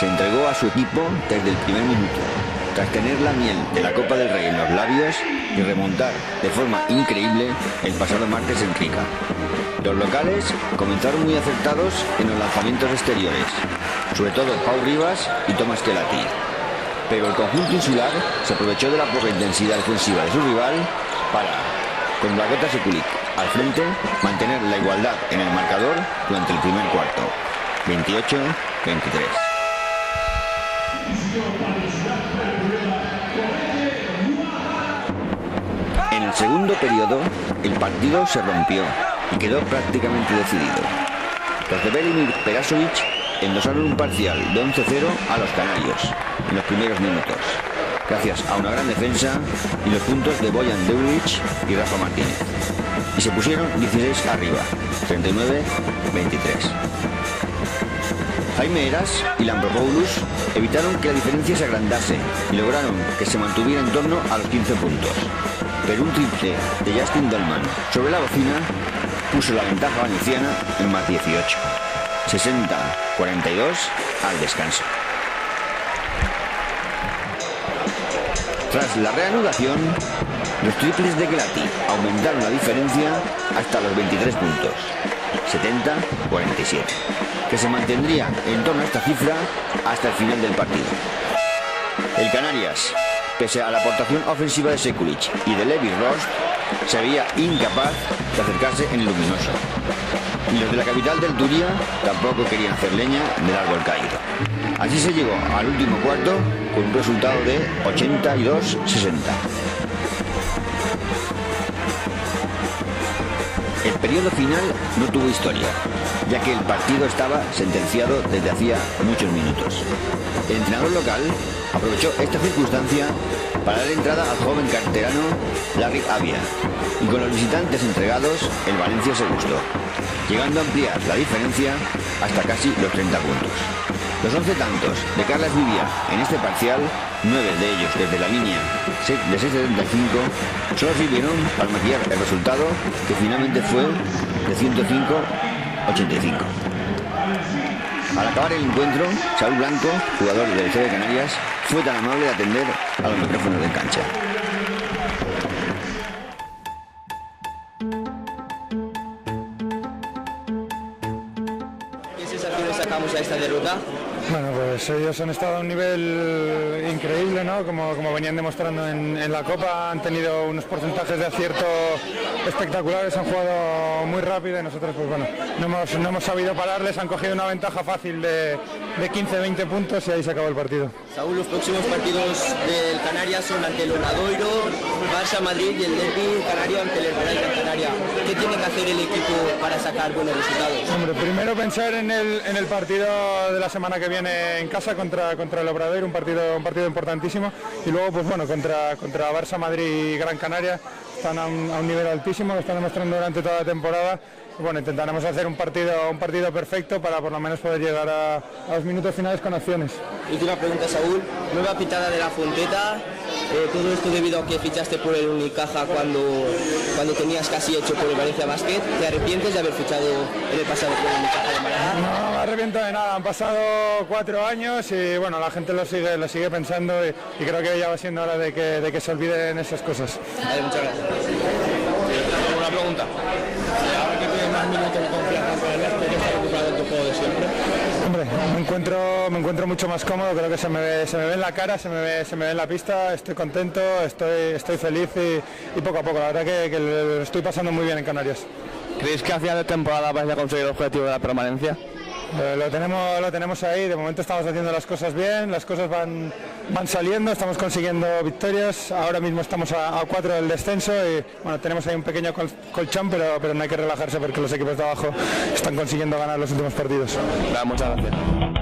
se entregó a su equipo desde el primer minuto, tras tener la miel de la Copa del Rey en los labios y remontar de forma increíble el pasado martes en Riga. Los locales comenzaron muy acertados en los lanzamientos exteriores, sobre todo Pau Ribas y Thomas Kelati. Pero el conjunto insular se aprovechó de la poca intensidad defensiva de su rival para, con Blagotta Sekulic al frente, mantener la igualdad en el marcador durante el primer cuarto, 28-23. En el segundo periodo, el partido se rompió y quedó prácticamente decidido. Los de Velimir Perasovic endosaron un parcial de 11-0 a los canarios en los primeros minutos, gracias a una gran defensa y los puntos de Bojan Djurdjic y Rafa Martínez. Y se pusieron 16 arriba, 39-23. Jaime Eras y Lambropoulos evitaron que la diferencia se agrandase y lograron que se mantuviera en torno a los 15 puntos. Pero un triple de Justin Dolman sobre la bocina puso la ventaja valenciana en más 18. 60-42 al descanso. Tras la reanudación, los triples de Kelati aumentaron la diferencia hasta los 23 puntos, 70-47, que se mantendría en torno a esta cifra hasta el final del partido. El Canarias, pese a la aportación ofensiva de Sekulic y de Levi Rost, se veía incapaz de acercarse en el luminoso. Y los de la capital del Turia tampoco querían hacer leña del árbol caído. Así se llegó al último cuarto con un resultado de 82-60. El periodo final no tuvo historia, ya que el partido estaba sentenciado desde hacía muchos minutos. El entrenador local aprovechó esta circunstancia para dar entrada al joven canterano Larry Avia, y con los visitantes entregados, el Valencia se gustó, llegando a ampliar la diferencia hasta casi los 30 puntos. Los 11 tantos de Carles Vivia en este parcial, 9 de ellos desde la línea de 6.75, solo sirvieron para maquillar el resultado, que finalmente fue de 105-85. Al acabar el encuentro, Saúl Blanco, jugador del FC de Canarias, fue tan amable de atender a los micrófonos de cancha. ¿Qué sensaciones sacamos a esta derrota? Bueno, pues ellos han estado a un nivel increíble, ¿no? Como venían demostrando en la Copa, han tenido unos porcentajes de acierto espectaculares, han jugado muy rápido y nosotros, pues bueno, no hemos sabido pararles, han cogido una ventaja fácil de 15-20 puntos y ahí se acabó el partido. Saúl, los próximos partidos del Canarias son ante el Obradoiro, Barça, Madrid y el derbi canario ante el Real Gran Canaria. ¿Qué tiene que hacer el equipo para sacar buenos resultados? Hombre, primero pensar en el partido de la semana que viene en casa contra el Obradoiro, un partido importantísimo, y luego pues bueno, contra Barça, Madrid y Gran Canaria están a un nivel altísimo, lo están demostrando durante toda la temporada. Bueno, intentaremos hacer un partido perfecto para por lo menos poder llegar a los minutos finales con acciones. Última pregunta, Saúl. Nueva pitada de la Fonteta. Todo esto debido a que fichaste por el Unicaja cuando tenías casi hecho por el Valencia Basket. ¿Te arrepientes de haber fichado en el pasado por el Unicaja de Málaga? No me arrepiento de nada. Han pasado 4 años y bueno, la gente lo sigue pensando y creo que ya va siendo hora de que se olviden esas cosas. Vale, muchas gracias. Una pregunta. Ahora que tienes más minutos de confianza con el Este, ¿qué está preocupado de tu juego de siempre? Hombre, me encuentro mucho más cómodo, creo que se me ve en la cara, se me ve en la pista, estoy contento, estoy feliz y poco a poco, la verdad que lo estoy pasando muy bien en Canarias. ¿Crees que a final de temporada vais a conseguir el objetivo de la permanencia? Lo tenemos ahí, de momento estamos haciendo las cosas bien, las cosas van saliendo, estamos consiguiendo victorias, ahora mismo estamos a 4 del descenso y bueno, tenemos ahí un pequeño colchón, pero no hay que relajarse porque los equipos de abajo están consiguiendo ganar los últimos partidos. Muchas gracias.